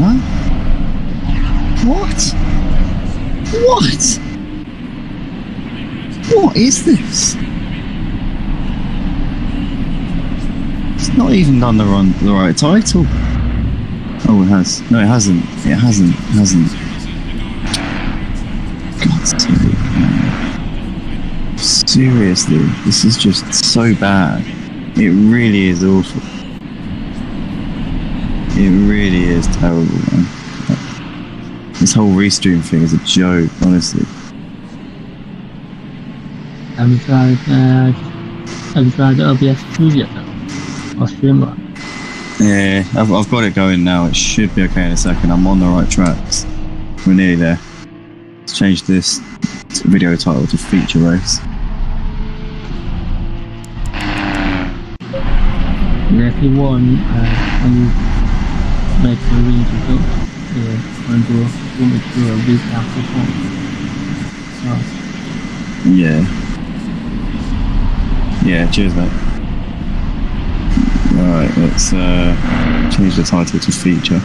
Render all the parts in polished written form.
man. What? What? What is this? It's not even done the right title. Oh, it has. No, it hasn't. It hasn't. God's sake, man. Seriously, this is just so bad. It really is awful. It really is terrible, man. This whole restream thing is a joke, honestly. Have you tried OBS 2 yet though? Or StreamYard? Yeah, I've got it going now. It should be okay in a second. I'm on the right tracks. We're nearly there. Let's change this video title to feature race. And if you want, when you make a reintroduction, and do a recap before. Yeah. Yeah, cheers mate. Alright, let's change the title to feature.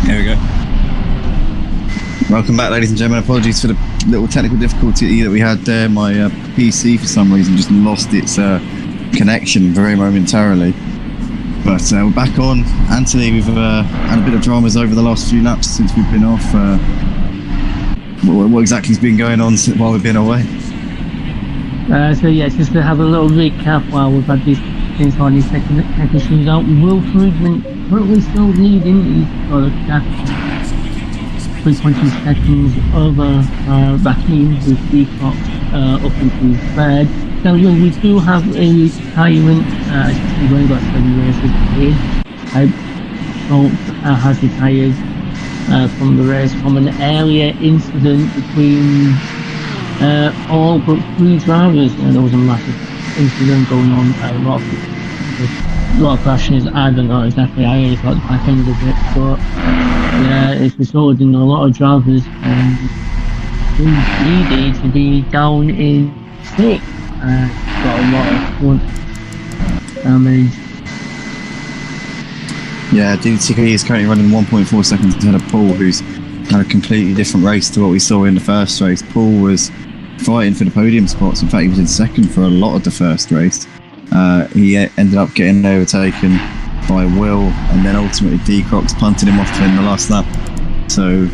There we go. Welcome back, ladies and gentlemen. Apologies for the little technical difficulty that we had there. My PC, for some reason, just lost its connection very momentarily. But we're back on. Anthony, we've had a bit of dramas over the last few laps since we've been off. What exactly has been going on while we've been away? So yeah, just to have a little recap while we've had these things on these technicians out. Will Friedman currently still leading. He's got a gap 3.2 seconds over RaKiMaJe with Peacock up into third. So we do have a retirement, we've only got 7 races here. Bolt has retired from the race from an earlier incident between all but 3 drivers. There was a massive incident going on, a lot of crashes. I don't know exactly how it got the back end of it, but yeah, it's resulted in a lot of drivers who needed to be down in 6th. Got a lot of front damage. Yeah, DJPhilgreen is currently running 1.4 seconds ahead of Paul, who's had a completely different race to what we saw in the first race. Paul was fighting for the podium spots. In fact, he was in second for a lot of the first race. He ended up getting overtaken by Will, and then ultimately D-Crocs punted him off in the last lap. So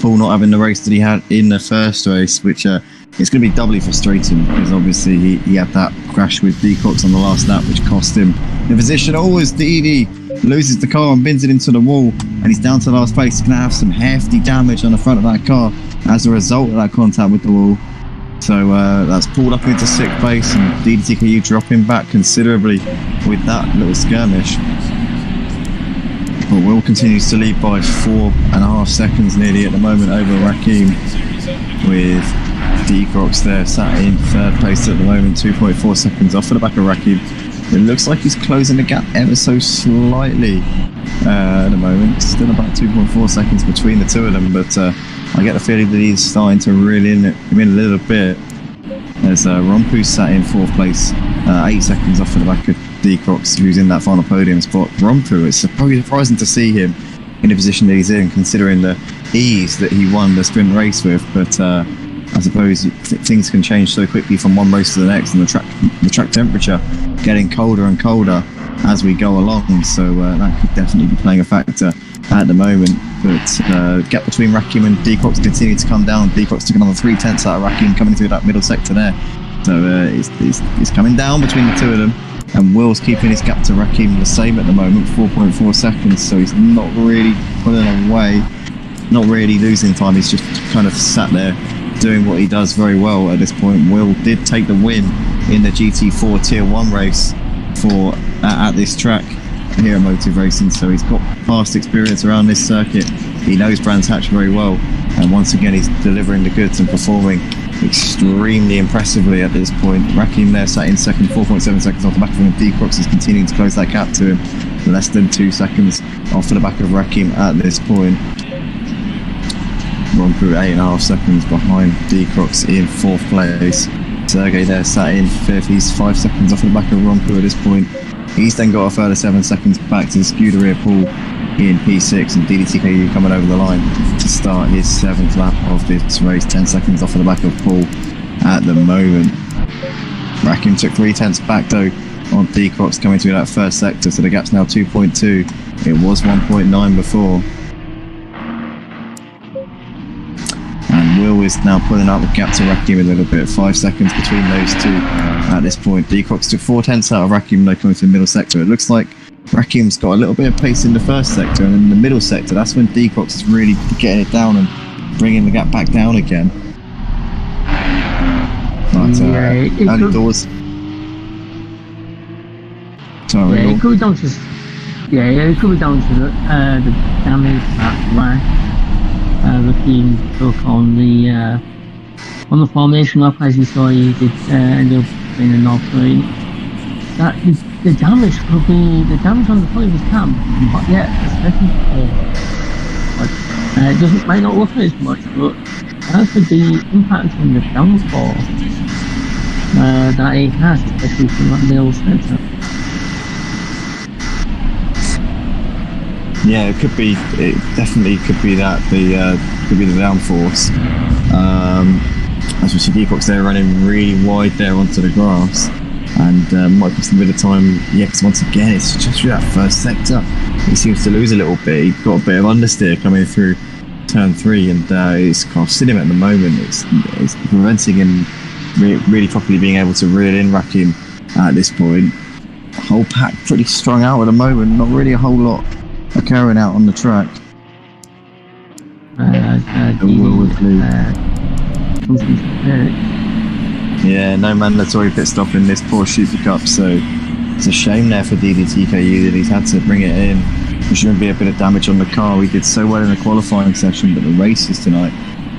Paul not having the race that he had in the first race, which it's going to be doubly frustrating because obviously he had that crash with D-Crocs on the last lap, which cost him the position. Always DD loses the car and bins it into the wall, and he's down to last place. He's going to have some hefty damage on the front of that car as a result of that contact with the wall. So that's pulled up into 6th place, and DJPhilgreen dropping back considerably with that little skirmish. But Will continues to lead by 4.5 seconds nearly at the moment over RaKiMaJe, with D-Crocs there sat in 3rd place at the moment, 2.4 seconds off of the back of RaKiMaJe. It looks like he's closing the gap ever so slightly at the moment. Still about 2.4 seconds between the two of them, but I get the feeling that he's starting to reel him in a little bit. There's Rompu sat in 4th place, 8 seconds off of the back of D-Crocs, who's in that final podium spot. Rompu, it's probably surprising to see him in the position that he's in, considering the ease that he won the sprint race with, but I suppose things can change so quickly from one race to the next, and the track temperature getting colder and colder as we go along. So that could definitely be playing a factor at the moment. But gap between RaKiMaJe and DeeCrox continued to come down. DeeCrox took another 3/10 out of RaKiMaJe coming through that middle sector there. So it's coming down between the two of them. And Will's keeping his gap to RaKiMaJe the same at the moment, 4.4 seconds. So he's not really pulling away, not really losing time. He's just kind of sat there doing what he does very well at this point. Will did take the win in the GT4 Tier 1 race at this track here at Motive Racing, so he's got past experience around this circuit. He knows Brands Hatch very well, and once again he's delivering the goods and performing extremely impressively at this point. RaKiMaJe there sat in second, 4.7 seconds off the back of him. DeeCrox is continuing to close that gap to him, less than 2 seconds off the back of RaKiMaJe at this point. Ron Pruitt 8.5 seconds behind DeeCrox in 4th place. Sergey there sat in 5th, he's 5 seconds off the back of Ron Pruitt at this point. He's then got a further 7 seconds back to the Scuderia Paul in P6, and DeedeeTKU coming over the line to start his 7th lap of this race, 10 seconds off of the back of Paul at the moment. RaKiMaJe took 3/10 back though on DeeCrox coming through that first sector, so the gap's now 2.2. It was 1.9 before. And Will is now pulling out the gap to RaKiMaJe a little bit, 5 seconds between those two at this point. DeeCrox took 4/10 out of RaKiMaJe coming to the middle sector. It looks like RaKiMaJe's got a little bit of pace in the first sector, and in the middle sector, that's when DeeCrox is really getting it down and bringing the gap back down again. But early doors. Sorry, it could be down to it could be down to the damage that RaKiMaJe took on the formation lap. As you saw, he did end up in an off-lane. That the damage could be the damage on the front of his cam, but yeah, especially it might not look as much, but that could be impact on the downfall that it has, especially from that middle centre. Yeah, it could be. It definitely could be that could be the downforce. As we see DeeCrox there running really wide there onto the grass, and might cost him a bit of time. Yeah, because once again it's just through that first sector he seems to lose a little bit. He's got a bit of understeer coming through turn 3, and it's costing him at the moment. It's preventing him really properly being able to reel in RaKiMaJe at this point. The whole pack pretty strung out at the moment. Not really a whole lot occurring out on the track. Yeah, no mandatory pit stop in this Porsche Supercup, so it's a shame there for DJPhilgreen that he's had to bring it in. There shouldn't be a bit of damage on the car. We did so well in the qualifying session, but the races tonight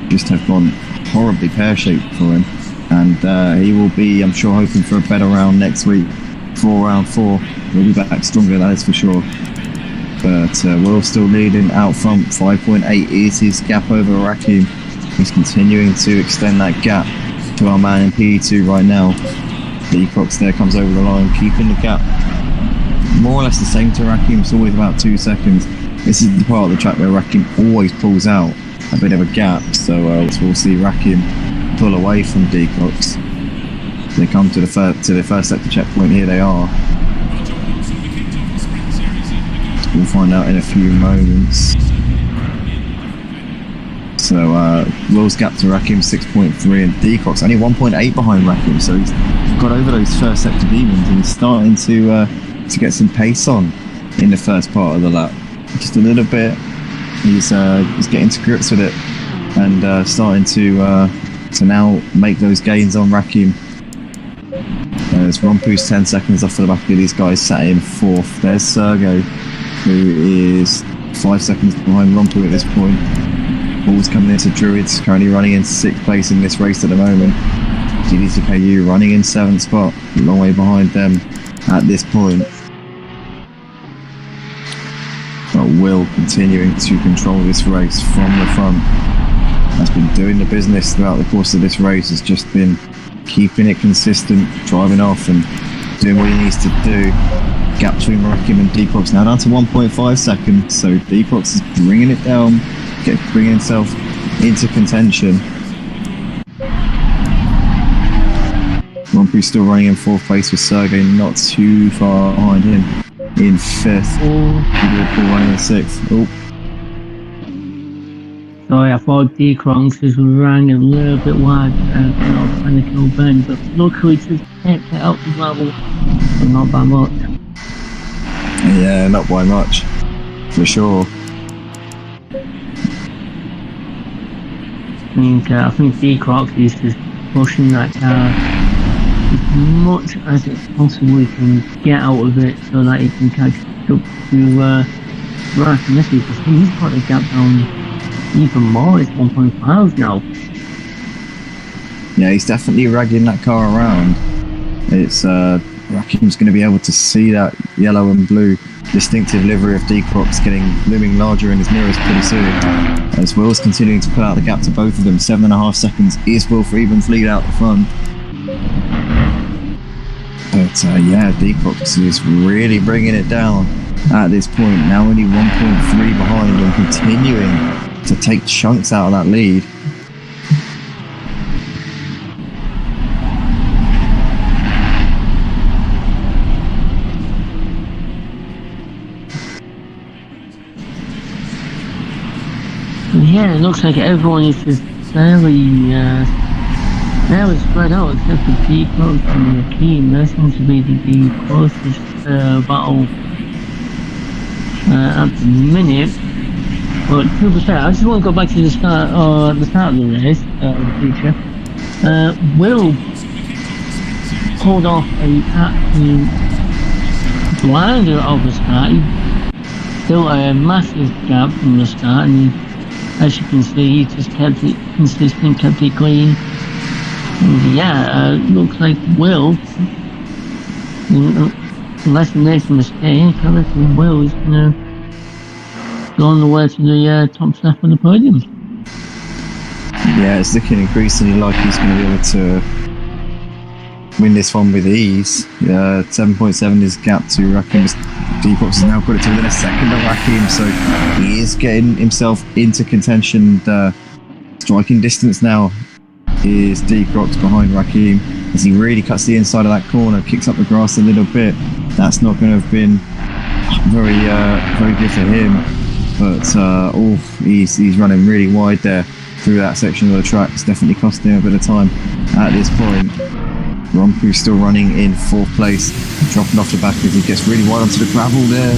just have gone horribly pear-shaped for him, and he will be, I'm sure, hoping for a better round next week for round 4. He'll be back stronger, that is for sure. But Will still leading out front. 5.8 is his gap over RaKiMaJe. He's continuing to extend that gap to our man in P2 right now. DeeCrox there comes over the line, keeping the gap more or less the same to RaKiMaJe. It's always about 2 seconds. This is the part of the track where RaKiMaJe always pulls out a bit of a gap, so we'll see RaKiMaJe pull away from DeeCrox. They come to the first sector checkpoint. Here they are. We'll find out in a few moments. So Will's gap to RaKiMaJe 6.3, and DeeCrox only 1.8 behind RaKiMaJe. So he's got over those first sector demons, and he's starting to get some pace on in the first part of the lap. Just a little bit. He's getting to grips with it, and starting to now make those gains on RaKiMaJe. There's Rompu's 10 seconds off of the back of these guys, sat in 4th. There's Sergey, who is 5 seconds behind Rompu at this point. Paul's coming into Druids, currently running in 6th place in this race at the moment. DJPhilgreen running in 7th spot, a long way behind them at this point. But Will continuing to control this race from the front. Has been doing the business throughout the course of this race. Has just been keeping it consistent, driving off and doing what he needs to do. Gap between RaKiMaJe and DeeCrox now down to 1.5 seconds, so DeeCrox is bringing it down, bringing himself into contention. Rompu's still running in 4th place with Sergey not too far behind him in 5th. Paul running in 6th. Oh. Sorry, I thought D-Kronks just ran a little bit wide trying to kill Ben, but luckily just kept it out the level, but not by much. Yeah, not by much, for sure. I think D-Crocs is just pushing that car as much as it possibly can get out of it so that it can catch up to RaKiMaJe, because he's got the gap down even more. It's 1.5 now. Yeah, he's definitely ragging that car around. It's RaKiM's going to be able to see that yellow and blue distinctive livery of D-Crocs looming larger in his mirrors pretty soon. As Will's continuing to pull out the gap to both of them, 7.5 seconds is Will for even lead out the front. But yeah, D-Crocs is really bringing it down at this point. Now only 1.3 behind and continuing to take chunks out of that lead. Yeah, it looks like everyone is just fairly spread out except for D-Crocs and RaKiMaJe. That seems to be the closest battle at the minute. But to be fair, I just want to go back to the start of the race, the feature. Will pulled off a absolute blinder of the start. He built a massive gap from the start, and as you can see, he just kept it consistent, kept it clean. And yeah, looks like Will, unless he makes a mistake, I reckon Will is going to go on the way to the top step on the podium. Yeah, it's looking increasingly like he's going to be able to win this one with ease. 7.7 is gap to RaKiMaJe. D-Crocs has now got it to within a second of RaKiMaJe, so he is getting himself into contention. Striking distance now is D-Crocs behind RaKiMaJe as he really cuts the inside of that corner, kicks up the grass a little bit. That's not going to have been very good for him. But he's running really wide there through that section of the track. It's definitely costing him a bit of time at this point. Rompu's still running in 4th place, dropping off the back as he gets really wide onto the gravel there.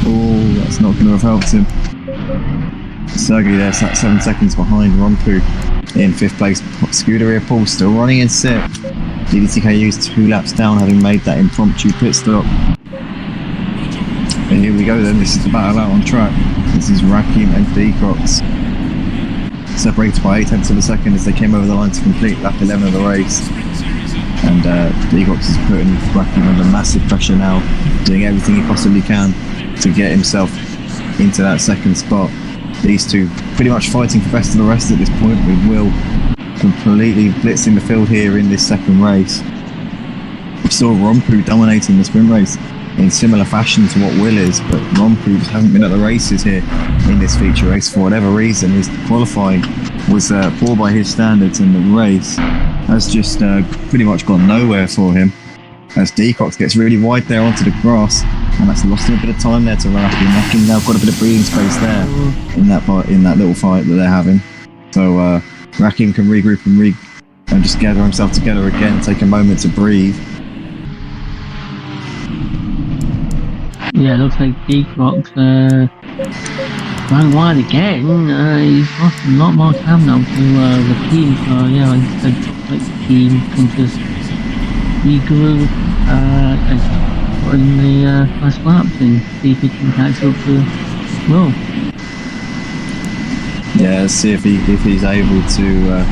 Oh, that's not going to have helped him. Sergey there, 7 seconds behind Rompu in 5th place. Scuderia Paul still running in 6th. deedeeTKU's 2 laps down, having made that impromptu pit stop. And here we go then, this is the battle out on track. This is RaKiMaJe and D-Crocs. Separated by 0.8 of a second as they came over the line to complete lap 11 of the race. And D-Crocs is putting RaKiMaJe under massive pressure now, doing everything he possibly can to get himself into that second spot. These two pretty much fighting for best of the rest at this point, with Will completely blitzing the field here in this second race. We saw Rompu dominating the sprint race in similar fashion to what Will is, but Rompu just hasn't been at the races here in this feature race for whatever reason. His qualifying was poor by his standards, and the race has just pretty much gone nowhere for him as D-Crocs gets really wide there onto the grass, and that's lost him a bit of time there to RaKiMaJe. RaKiMaJe now got a bit of breathing space there in that little fight that they're having. So RaKiMaJe can regroup and just gather himself together again, take a moment to breathe. Yeah, it looks like D-Crocs ran wide again. He's lost a lot more time now to RaKiMaJe, so yeah, like I said, RaKiMaJe can just regroup and put in the last laps and see if he can catch up to Will. Yeah, see if he's able to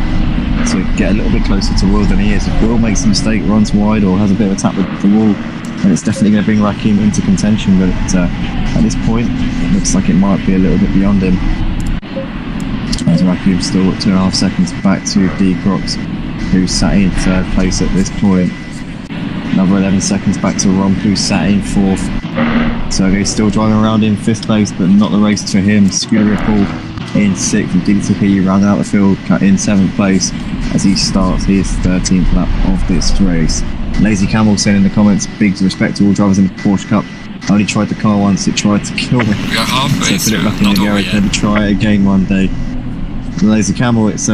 get a little bit closer to Will than he is. If Will makes a mistake, runs wide, or has a bit of a tap with the wall, and it's definitely going to bring RaKiMaJe into contention, but at this point it looks like it might be a little bit beyond him, as RaKiMaJe still 2.5 seconds back to D-Crocs, who sat in 3rd place at this point. Another 11 seconds back to Romp, who sat in 4th. Sergey's still driving around in 5th place, but not the race to him. Scuderia Paul in 6th, and DJPhilgreen rounding out the field in 7th place as he starts his 13th lap of this race. Lazy Camel saying in the comments, big respect to all drivers in the Porsche Cup. I only tried the car once, it tried to kill me. So put it back in the garage, maybe try it again one day. Lazy Camel, it's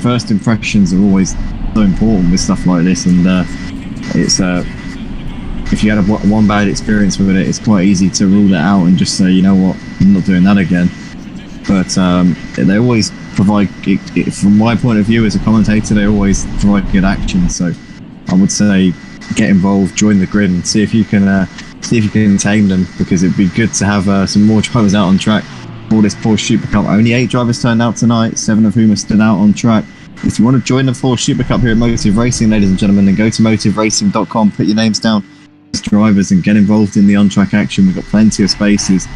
first impressions are always so important with stuff like this, and it's if you had one bad experience with it, it's quite easy to rule it out and just say, you know what, I'm not doing that again. But they always provide, from my point of view as a commentator, they always provide good action. So I would say get involved, join the grid, and see if you can tame them, because it'd be good to have some more drivers out on track for this Porsche Supercup. Only 8 drivers turned out tonight, 7 of whom are stood out on track. If you want to join the Porsche Supercup here at Motive Racing, ladies and gentlemen, then go to motiveracing.com, put your names down as drivers and get involved in the on-track action. We've got plenty of spaces.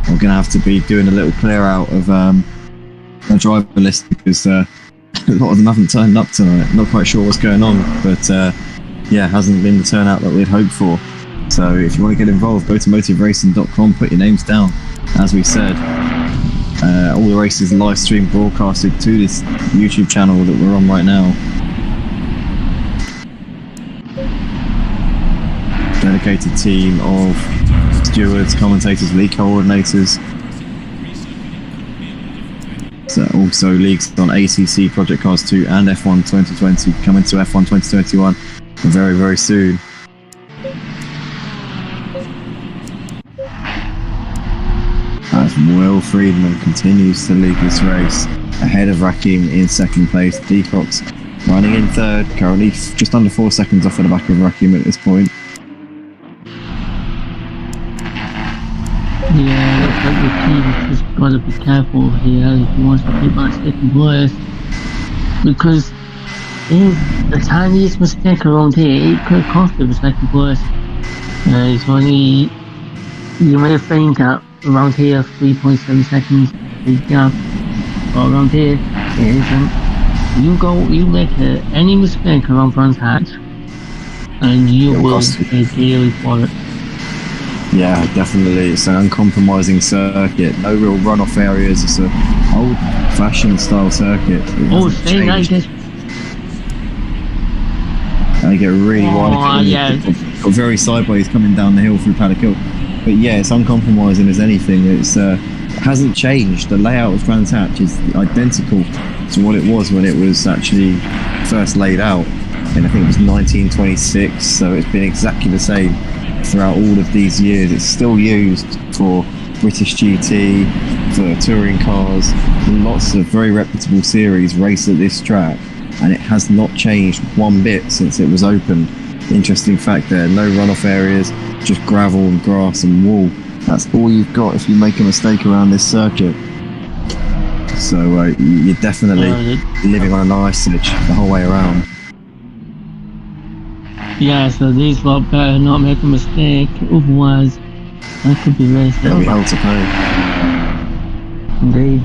We're going to have to be doing a little clear out of the driver list, because a lot of them haven't turned up tonight. Not quite sure what's going on, but yeah, hasn't been the turnout that we'd hoped for. So if you want to get involved, go to motiveracing.com, put your names down. As we said, all the races live stream broadcasted to this YouTube channel that we're on right now. Dedicated team of stewards, commentators, league coordinators. So also leagues on ACC, Project Cars 2 and F1 2020, coming to F1 2021 very, very soon. As Will Friedman continues to lead this race ahead of RaKiMaJe in 2nd place. Decox running in 3rd, currently just under 4 seconds off at the back of RaKiMaJe at this point. Yeah, looks like the team just got to be careful here if he wants to keep that 2nd place, because the tiniest mistake around here, it could cost him the 2nd place. It's only, you may think that around here 3.7 seconds big gap, but around here it isn't. You make any mistake around Brands Hatch and you will pay dearly for it. Yeah, definitely. It's an uncompromising circuit. No real runoff areas. It's an old-fashioned style circuit. Say that again. They get really wide. Yeah. Got very sideways coming down the hill through Paddock Hill. But yeah, it's uncompromising as anything. It hasn't changed. The layout of Brands Hatch is identical to what it was when it was actually first laid out. And I think it was 1926, so it's been exactly the same throughout all of these years. It's still used for British GT, for touring cars, lots of very reputable series race at this track, and it has not changed one bit since it was opened. Interesting fact there, no runoff areas, just gravel and grass and wool. That's all you've got if you make a mistake around this circuit. So you're definitely living on an ice edge the whole way around. Yeah, so these lot better not make a mistake, otherwise that could be race over. There'll be hell to pay. Indeed.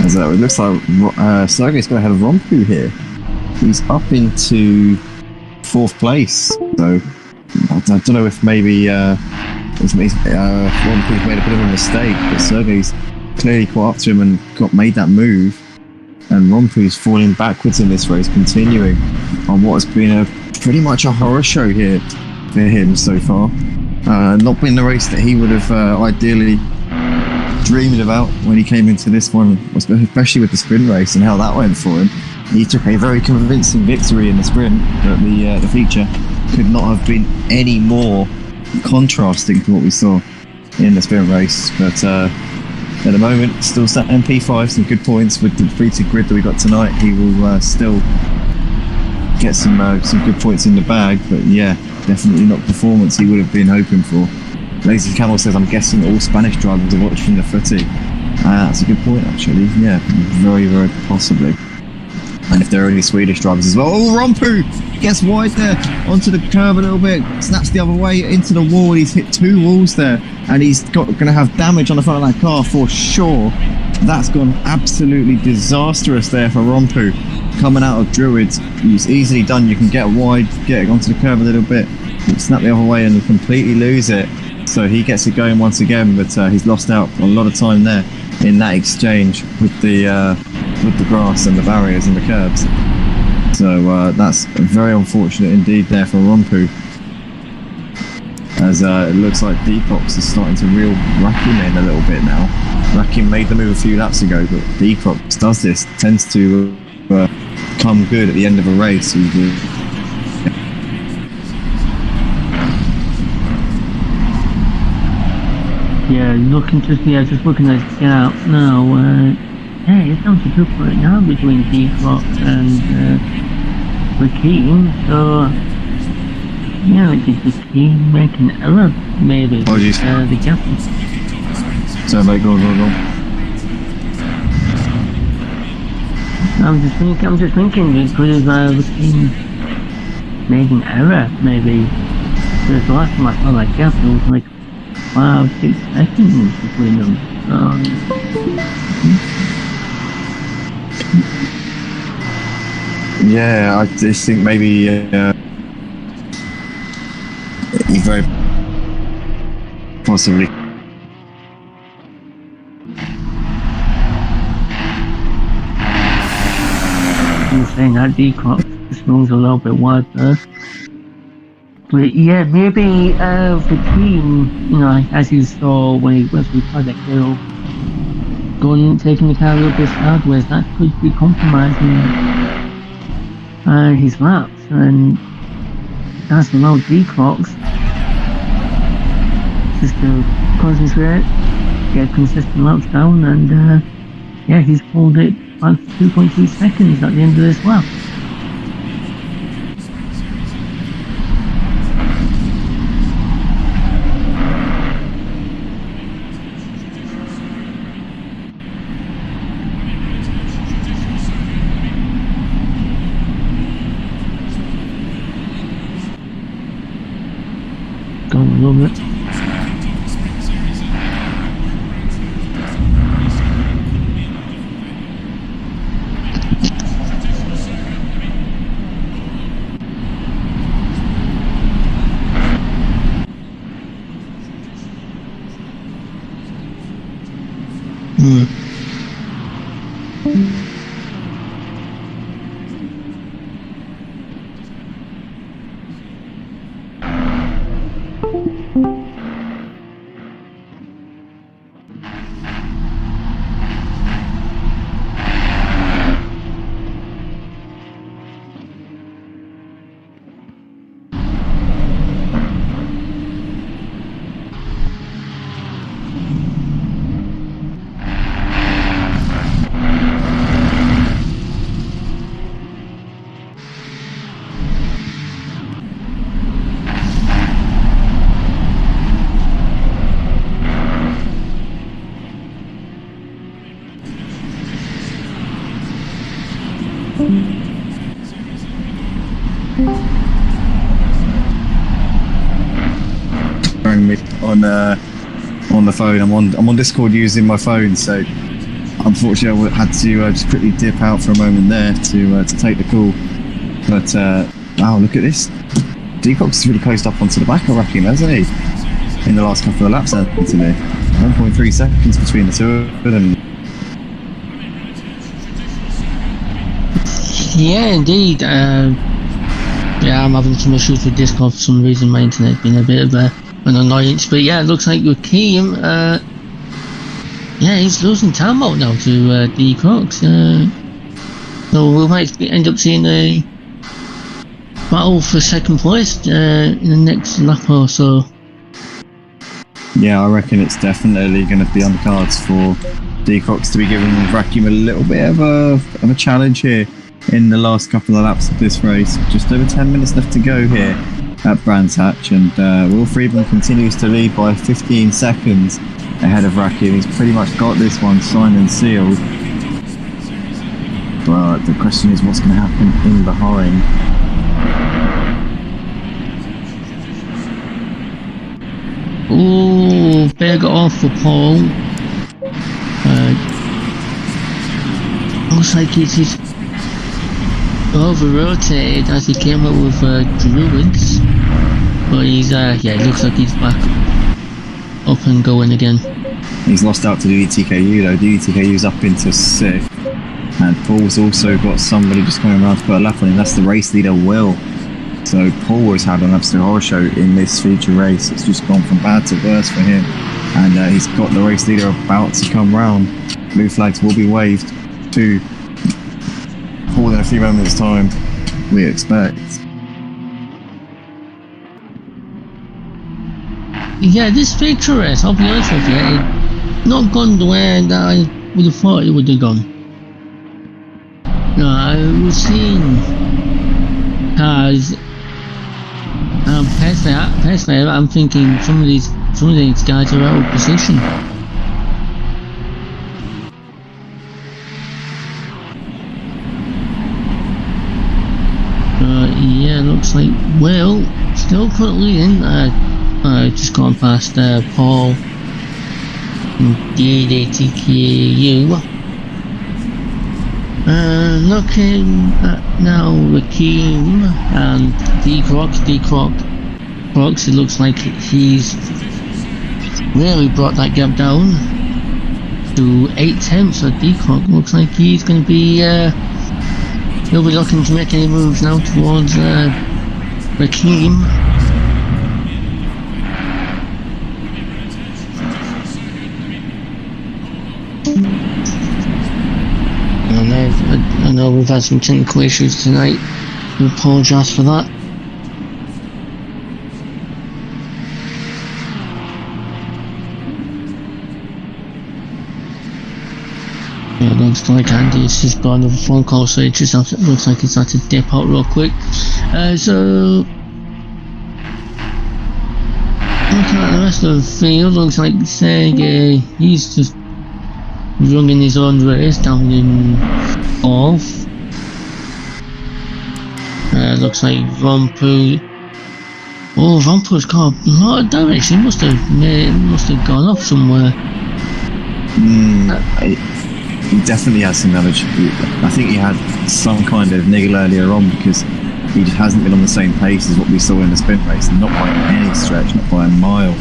As it looks like Sergey's got ahead of Rompu here. He's up into 4th place, so I don't know if maybe Rompu's made a bit of a mistake, but Sergey's clearly caught up to him and made that move, and Rompu's falling backwards in this race, continuing on what has been pretty much a horror show here for him so far. Not been the race that he would have ideally dreamed about when he came into this one, especially with the sprint race and how that went for him. He took a very convincing victory in the sprint, but the feature could not have been any more contrasting to what we saw in the sprint race. But at the moment, still sat in P5, some good points with the depleted grid that we got tonight. He will still get some good points in the bag, but yeah, definitely not performance he would have been hoping for. Lazy Camel says, I'm guessing all Spanish drivers are watching the footy. That's a good point, actually. Yeah, very, very possibly. And if there are any Swedish drivers as well. Oh, Rompu gets wide there, onto the curb a little bit, snaps the other way into the wall. He's hit 2 walls there, and he's going to have damage on the front of that car for sure. That's gone absolutely disastrous there for Rompu. Coming out of Druids, he's easily done. You can get wide, get onto the curb a little bit, snap the other way and completely lose it. So he gets it going once again, but he's lost out a lot of time there in that exchange with the grass and the barriers and the curbs. So that's very unfortunate indeed there for Rompu, as it looks like Deecox is starting to reel RaKiMaJe in a little bit now. RaKiMaJe made the move a few laps ago, but Deecox does this, tends to come good at the end of a race. Yeah, just looking at the gap now. Yeah, it's down to 2 point now between Deecox and RaKiMaJe. So yeah, did RaKiMaJe make an error? Maybe. Oh, geez. The gap. So mate, go. I'm just thinking it could have RaKiMaJe made an error, maybe. Because the last time I saw that gap, it was like 5-6 seconds between them. Yeah, I just think maybe he very possibly. I'm saying that Deecox smells a little bit wide there. But yeah, maybe the team, you know, as you saw when he went through Project Hill, taking the car a little bit sideways, that could be compromising his laps, and that's allowed Deecox just to concentrate, get consistent laps down, and yeah, he's pulled it back 2.2 seconds at the end of this lap. Going a little bit. On the phone. I'm on Discord using my phone, so unfortunately I had to just quickly dip out for a moment there to take the call. But wow, look at this! Deecox has really closed up onto the back of RaKiMaJe, hasn't he? In the last couple of laps, actually. 1.3 seconds between the two of them. Yeah, indeed. Yeah, I'm having some issues with Discord for some reason. My internet's been a bit of an annoyance, but yeah, it looks like RaKiMaJe, yeah, he's losing time out now to Deecox. So we might end up seeing a battle for second place in the next lap or so. Yeah, I reckon it's definitely going to be on the cards for Deecox to be giving RaKiMaJe a little bit of a challenge here in the last couple of laps of this race. Just over 10 minutes left to go here at Brands Hatch, and Will Friedman continues to lead by 15 seconds ahead of RaKiMaJe. He's pretty much got this one signed and sealed, but the question is what's going to happen in behind. Ooh, better got off for Paul. Looks like he's over-rotated as he came up with Druids. but he's it looks like he's back up and going again. He's lost out to deedeeTKU though. deedeeTKU's up into 6th, and Paul's also got somebody just coming around to put a lap on him. That's the race leader, Will. So Paul has had an absolute horror show in this feature race. It's just gone from bad to worse for him, and he's got the race leader about to come round. Blue flags will be waved to Paul in a few moments' time, we expect. Yeah, this feature race, I'll be honest with you, it's not gone the way that I would have thought it would have gone. No, I was seeing cars. Personally, I'm thinking some of these guys are out of position. Yeah, looks like Will still currently in. Just gone past Paul and deedeeTKU. Looking at now RaKiMaJe and DeeCrocs, it looks like he's really brought that gap down to 8/10. So DeeCroc looks like he's going to be he'll be looking to make any moves now towards RaKiMaJe. I know we've had some technical issues tonight. We apologise for that. Yeah, it looks like Andy's just got another phone call, so it just looks like he's had to dip out real quick. So looking at the rest of the field, looks like he's just running his own race down in 4th. Looks like Rompu. Oh, Rompu's got a lot of damage. He must have gone off somewhere. He definitely has some damage. I think he had some kind of niggle earlier on because he just hasn't been on the same pace as what we saw in the sprint race, and not by any stretch, not by a mile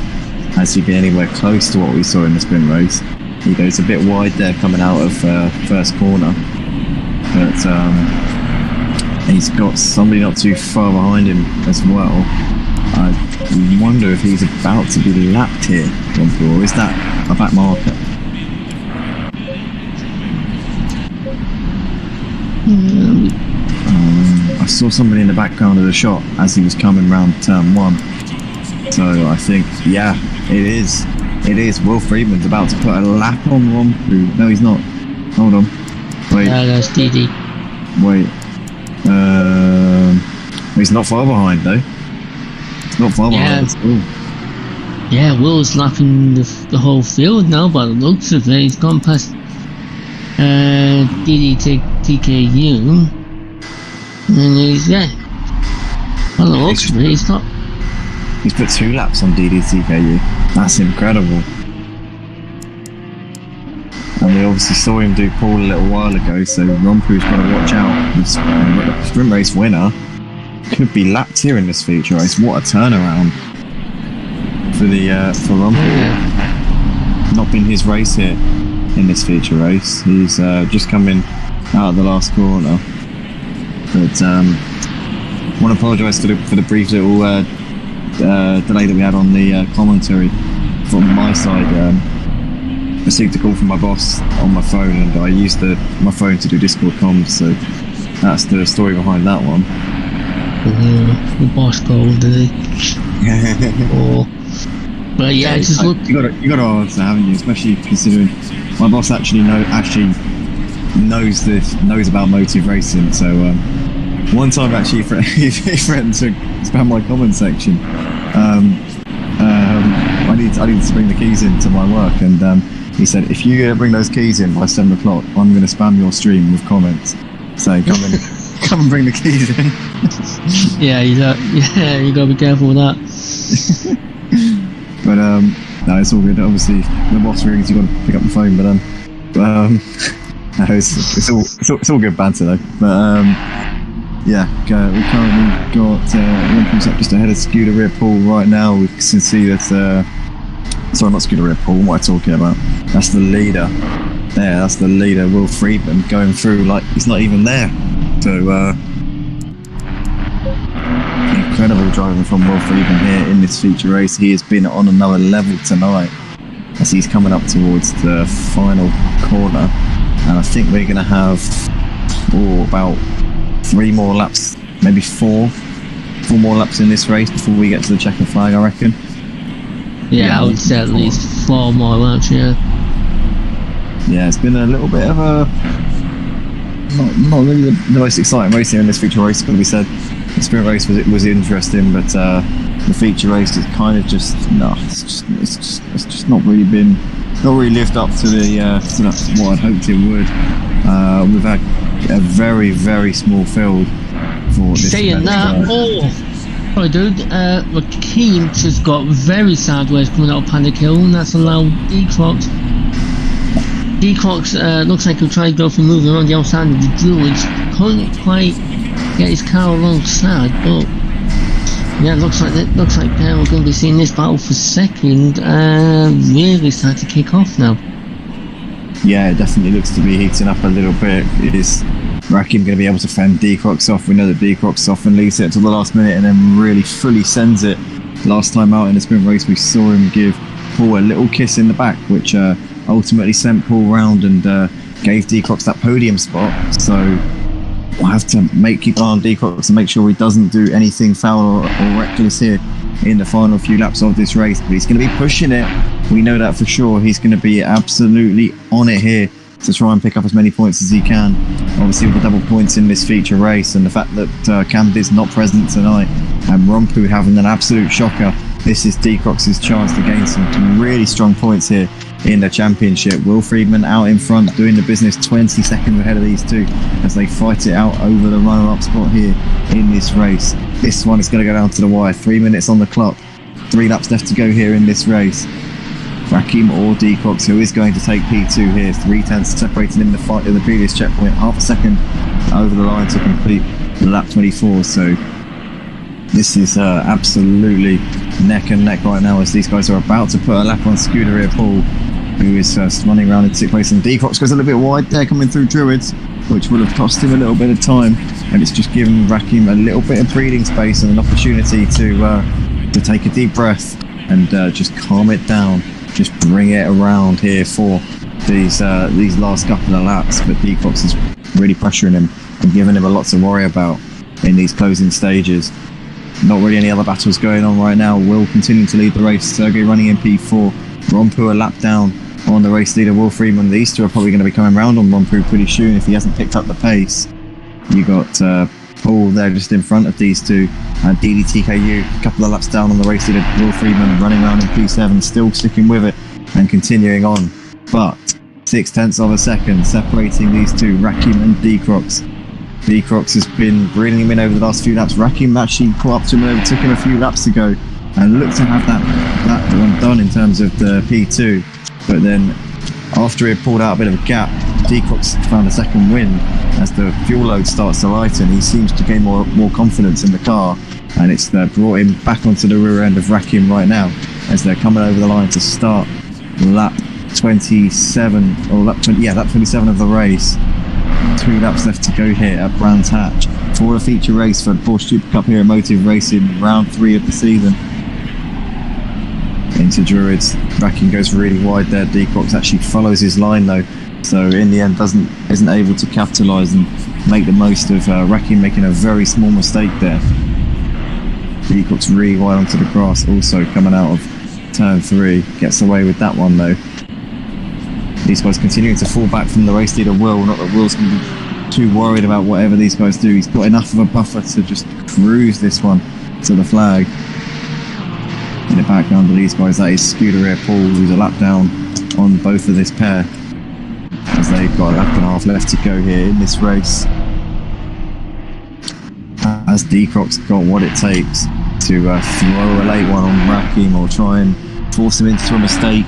has he been anywhere close to what we saw in the sprint race. He goes a bit wide there coming out of first corner, but he's got somebody not too far behind him as well. I wonder if he's about to be lapped here, or is that a back marker? I saw somebody in the background of the shot as he was coming round turn 1. So I think, yeah, it is. Will Friedman's about to put a lap on Rompu. No, he's not. Hold on. Wait. That's DD. Wait. He's not far behind though. He's not far behind at all. Yeah, Will's lapping the whole field now by the looks of it. He's gone past deedeeTKU. And he's, by the looks of it, he's got... He's put 2 laps on deedeeTKU. That's incredible. And we obviously saw him do Paul a little while ago, so Rompu's got to watch out. The sprint race winner could be lapped here in this feature race. What a turnaround for Rompu. Not been his race here in this feature race. He's just coming out of the last corner. But I want to apologise for the brief little delay that we had on the commentary from my side. Received a call from my boss on my phone, and I used my phone to do Discord comms, so that's the story behind that one. The boss called, did he? But yeah, it's just you got to answer, haven't you? Especially considering my boss actually knows about motive racing. So one time actually he threatened to spam my comment section. I need to bring the keys into my work, and he said, if you bring those keys in by 7 o'clock, I'm going to spam your stream with comments saying, come and bring the keys in. you got to be careful with that. But no, it's all good. Obviously, the boss rings, you got to pick up the phone. But no, it's all good banter though. But Yeah, we currently got Rumpel's up just ahead of Scooter Rear Paul right now. We can see that, sorry, not Scooter Rear Paul, what am I talking about? That's the leader. There, that's the leader, Will Friedman, going through like he's not even there. So, incredible driving from Will Friedman here in this feature race. He has been on another level tonight as he's coming up towards the final corner. And I think we're going to have about 3 more laps, maybe 4 more laps in this race before we get to the checkered flag, I reckon. Yeah, I would say at least 4 more laps, yeah. Yeah, it's been a little bit of a not really the most exciting race here in this feature race, got to be said. The sprint race was interesting, but the feature race is kind of just it's just not really lived up to the what I'd hoped it would. We've had a very, very small field for this. Saying that, sorry dude, RaKiMaJe just got very sideways coming out of Paddock Hill, and that's allowed DeeCrocs looks like he'll try to go for moving around the outside of the Druids. Couldn't quite get his car alongside, but yeah, looks like we're going to be seeing this battle for second really start to kick off now. Yeah, it definitely looks to be heating up a little bit. Is RaKiMaJe going to be able to fend DeeCrocs off? We know that DeeCrocs often leaves it till the last minute and then really fully sends it. Last time out in the sprint race, we saw him give Paul a little kiss in the back, which ultimately sent Paul round and gave DeeCrocs that podium spot. So we'll have to keep an eye on DeeCrocs and make sure he doesn't do anything foul or reckless here in the final few laps of this race. But he's going to be pushing it. We know that for sure. He's going to be absolutely on it here to try and pick up as many points as he can. Obviously with the double points in this feature race and the fact that Camden's not present tonight and Rompu having an absolute shocker, this is DeeCrocs' chance to gain some really strong points here in the championship. Will Friedman out in front doing the business, 20 seconds ahead of these two as they fight it out over the runner-up spot here in this race. This one is going to go down to the wire. 3 minutes on the clock, 3 laps left to go here in this race. RaKiMaJe or DeeCrocs, who is going to take P2 here, 3/10 separating him in the fight in the previous checkpoint, half a second over the line to complete lap 24. So this is absolutely neck and neck right now as these guys are about to put a lap on Scooter Rear Paul, who is running around in 6th place, and DeeCrocs goes a little bit wide there coming through Druids, which will have cost him a little bit of time, and it's just given RaKiMaJe a little bit of breathing space and an opportunity to take a deep breath and just calm it down, just bring it around here for these last couple of laps. But DeeCrocs is really pressuring him and giving him a lot to worry about in these closing stages. Not really any other battles going on right now. Will continuing to lead the race. Sergey running in P4. Rompu a lap down on the race leader, Will Friedman. These two are probably going to be coming round on Rompu pretty soon if he hasn't picked up the pace. You got Paul there just in front of these two. And deedeeTKU a couple of laps down on the race leader, Will Friedman running around in P7, still sticking with it and continuing on. But 0.6 of a second separating these two, RaKiMaJe and DeeCrocs. DeeCrocs has been bringing him in over the last few laps. RaKiMaJe actually caught up to him and overtook him a few laps ago and looked to have that one done in terms of the P2. But then after he had pulled out a bit of a gap, DeeCrocs found a second win. As the fuel load starts to lighten, he seems to gain more confidence in the car, and it's brought him back onto the rear end of RaKiMaJe right now as they're coming over the line to start lap 27, or lap 27 of the race. 2 laps left to go here at Brands Hatch for a feature race for the Porsche Supercup here at Motive Racing, round 3 of the season. Into Druids, RaKiMaJe goes really wide there. DeeCrocs actually follows his line though, so in the end isn't able to capitalise and make the most of RaKiMaJe making a very small mistake there. DeeCrocs really wide onto the grass, also coming out of turn 3, gets away with that one though. These guys continuing to fall back from the race leader Will. Not that Will's going to be too worried about whatever these guys do. He's got enough of a buffer to just cruise this one to the flag. In the background of these guys, that is Scooter Rear Paul, who's a lap down on both of this pair, as they've got a lap and a half left to go here in this race. As DeeCrocs got what it takes to throw a late one on RaKiMaJe or try and force him into a mistake.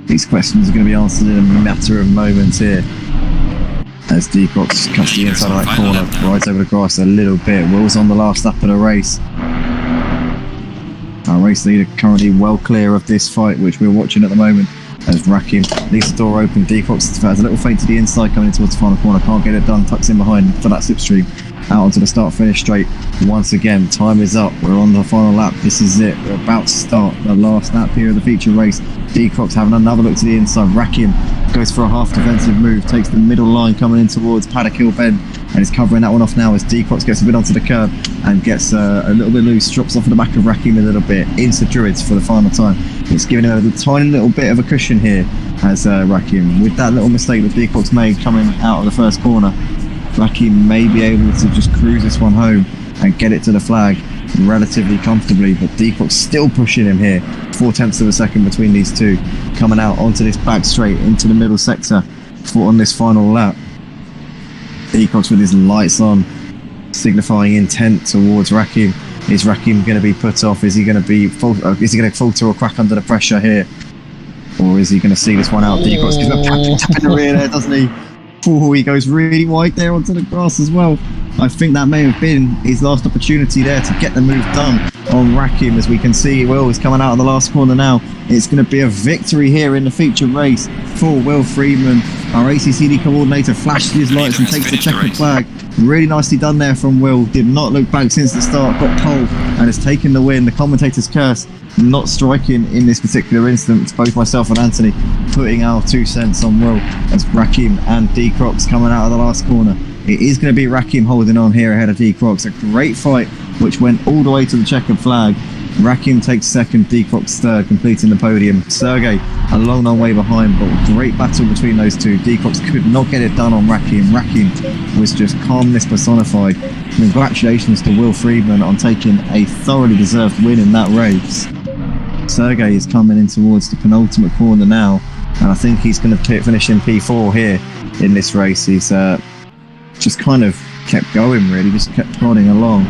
These questions are going to be answered in a matter of moments here as deeTKU cuts the inside of that corner, rides over the grass a little bit. Will's on the last lap of the race. Our race leader currently well clear of this fight, which we're watching at the moment, as RaKiMaJe leaves the door open. deeTKU has a little feint to the inside coming in towards the final corner, can't get it done, tucks in behind for that slipstream. Out onto the start-finish straight. Once again, time is up. We're on the final lap. This is it. We're about to start the last lap here of the feature race. deeTKU's having another look to the inside. RaKiMaJe goes for a half defensive move, takes the middle line coming in towards Paddock Hill Bend, and is covering that one off now as deeTKU gets a bit onto the curb and gets a little bit loose, drops off at the back of RaKiMaJe a little bit into Druids for the final time. It's giving him a tiny little bit of a cushion here as RaKiMaJe, with that little mistake that deeTKU's made coming out of the first corner. RaKiMaJe may be able to just cruise this one home and get it to the flag relatively comfortably, but deeTKU's still pushing him here. 0.4 of a second between these two, coming out onto this back straight into the middle sector on this final lap. deeTKU's with his lights on, signifying intent towards RaKiMaJe. Is RaKiMaJe going to be put off? Is he going to falter or crack under the pressure here, or is he going to see this one out? deeTKU's gives him a tap in the rear there, doesn't he? Oh, he goes really wide there onto the grass as well. I think that may have been his last opportunity there to get the move done on RaKiMaJe. As we can see, Will is coming out of the last corner now. It's going to be a victory here in the feature race for Will Friedman. Our ACCD coordinator flashes his lights and takes the checkered flag. Really nicely done there from Will. Did not look back since the start. Got pole and has taken the win. The commentator's curse not striking in this particular instance. Both myself and Anthony putting our 2 cents on Will as RaKiMaJe and deeTKU's coming out of the last corner. It is going to be RaKiMaJe holding on here ahead of deeTKU's. A great fight which went all the way to the checkered flag. RaKiMaJe takes second, deeTKU's third, completing the podium. Sergey a long way behind, but a great battle between those two. deeTKU's could not get it done on RaKiMaJe. RaKiMaJe was just calmness personified. Congratulations to Will Friedman on taking a thoroughly deserved win in that race. Sergey is coming in towards the penultimate corner now, and I think he's going to finish in P4 here in this race. He's just kind of kept going, really, just kept plodding along,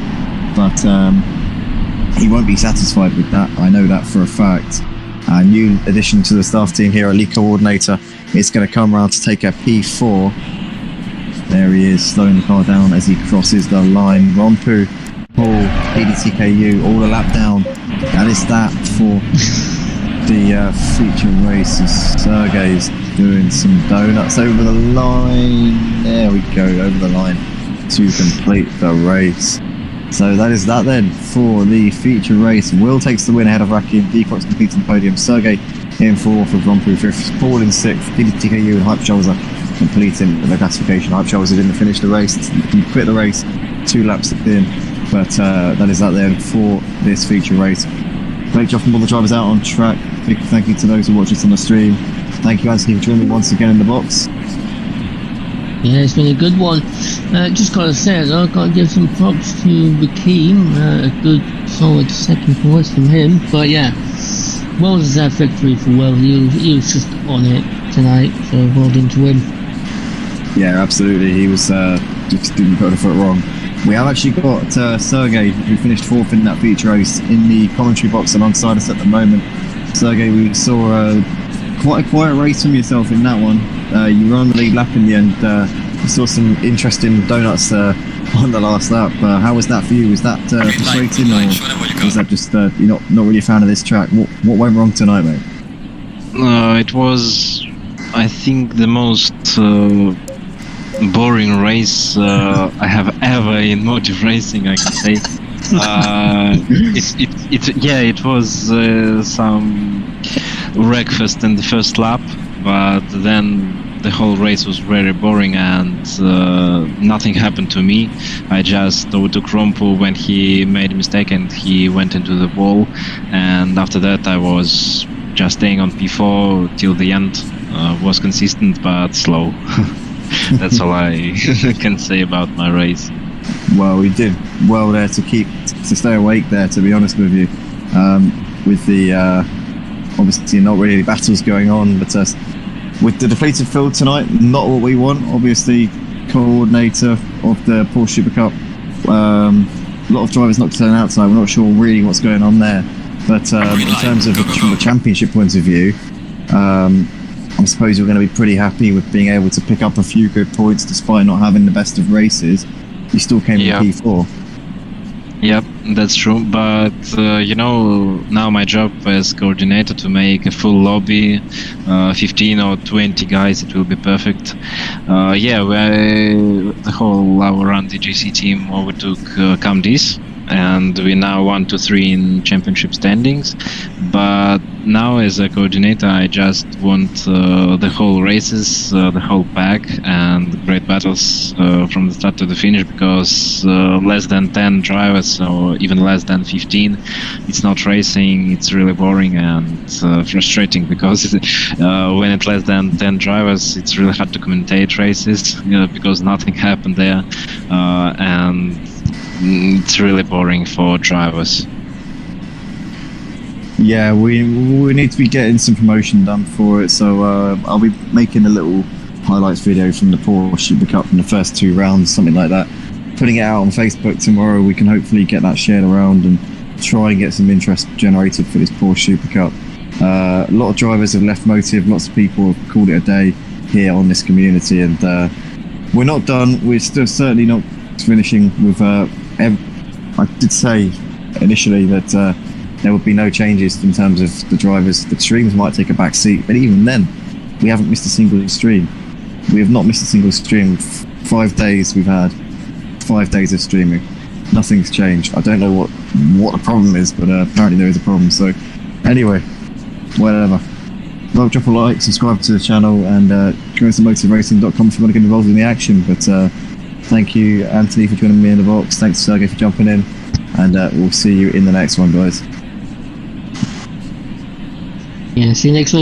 but he won't be satisfied with that. I know that for a fact. A new addition to the staff team here, a lead coordinator, is going to come around to take a P4. There he is, slowing the car down as he crosses the line. Rompu, Paul, deedeeTKU, all a lap down. That is that for the feature race. Sergey's doing some donuts over the line. There we go, over the line to complete the race. So that is that then for the feature race. Will takes the win ahead of RaKiMaJe. deeTKU's completing the podium. Sergey in fourth with Rompu fifth. Paul in sixth. deedeeTKU and HypeShoulder completing the classification. HypeShoulder didn't finish the race. He quit the race 2 laps in. But that is that then for this feature race. Great job from all the drivers out on track. Big thank you to those who watch us on the stream. Thank you, Anthony, for joining me once again in the box. Yeah, it's been a good one. Just got to say, I've got to give some props to RaKiMaJe. A good, solid second place from him. But yeah, well deserved victory for Will. He was just on it tonight, so well done to him. Yeah, absolutely. He was just didn't put a foot wrong. We have actually got Sergey, who finished fourth in that feature race, in the commentary box alongside us at the moment. Sergey, we saw quite a quiet race from yourself in that one. You were on the lead lap in the end. We saw some interesting donuts on the last lap. How was that for you? Was that frustrating, or was that just you're not really a fan of this track? What went wrong tonight, mate? It was, I think, the most boring race I have ever in motive racing, I can say. It was some wreckfest in the first lap, but then the whole race was very boring and nothing happened to me. I just overtook Rompu when he made a mistake and he went into the wall, and after that I was just staying on P4 till the end. Was consistent but slow. That's all I can say about my race. Well, you did well there to stay awake there, to be honest with you. With the obviously not really battles going on, but with the deflated field tonight, not what we want. Obviously, coordinator of the Porsche Supercup, a lot of drivers not turning out tonight. We're not sure really what's going on there, but in terms of from a championship point of view, I suppose you're going to be pretty happy with being able to pick up a few good points despite not having the best of races. You still came in P4. Yep, that's true. But now my job as coordinator to make a full lobby, 15 or 20 guys, it will be perfect. The whole our Run DJC team overtook Camdis, and we now 1 to 3 in championship standings. But now as a coordinator, I just want the whole races, the whole pack, and great battles from the start to the finish, because less than 10 drivers or even less than 15, it's not racing. It's really boring and frustrating, because when it's less than 10 drivers, it's really hard to commentate races, because nothing happened there, and it's really boring for drivers. Yeah, we need to be getting some promotion done for it, so I'll be making a little highlights video from the Porsche Supercup from the first 2 rounds, something like that. Putting it out on Facebook tomorrow. We can hopefully get that shared around and try and get some interest generated for this Porsche Supercup. A lot of drivers have left Motive, lots of people have called it a day here on this community, and we're not done. We're still certainly not finishing with... I did say initially that there would be no changes in terms of the drivers. The streams might take a back seat, but even then, we haven't missed a single stream. We have not missed a single stream. 5 days we've had, 5 days of streaming. Nothing's changed. I don't know what the problem is, but apparently there is a problem. So, anyway, whatever. Well, drop a like, subscribe to the channel, and go to motiveracing.com if you want to get involved in the action. But thank you, Anthony, for joining me in the box. Thanks, Sergey, for jumping in, and we'll see you in the next one, guys. Yeah, see you next one.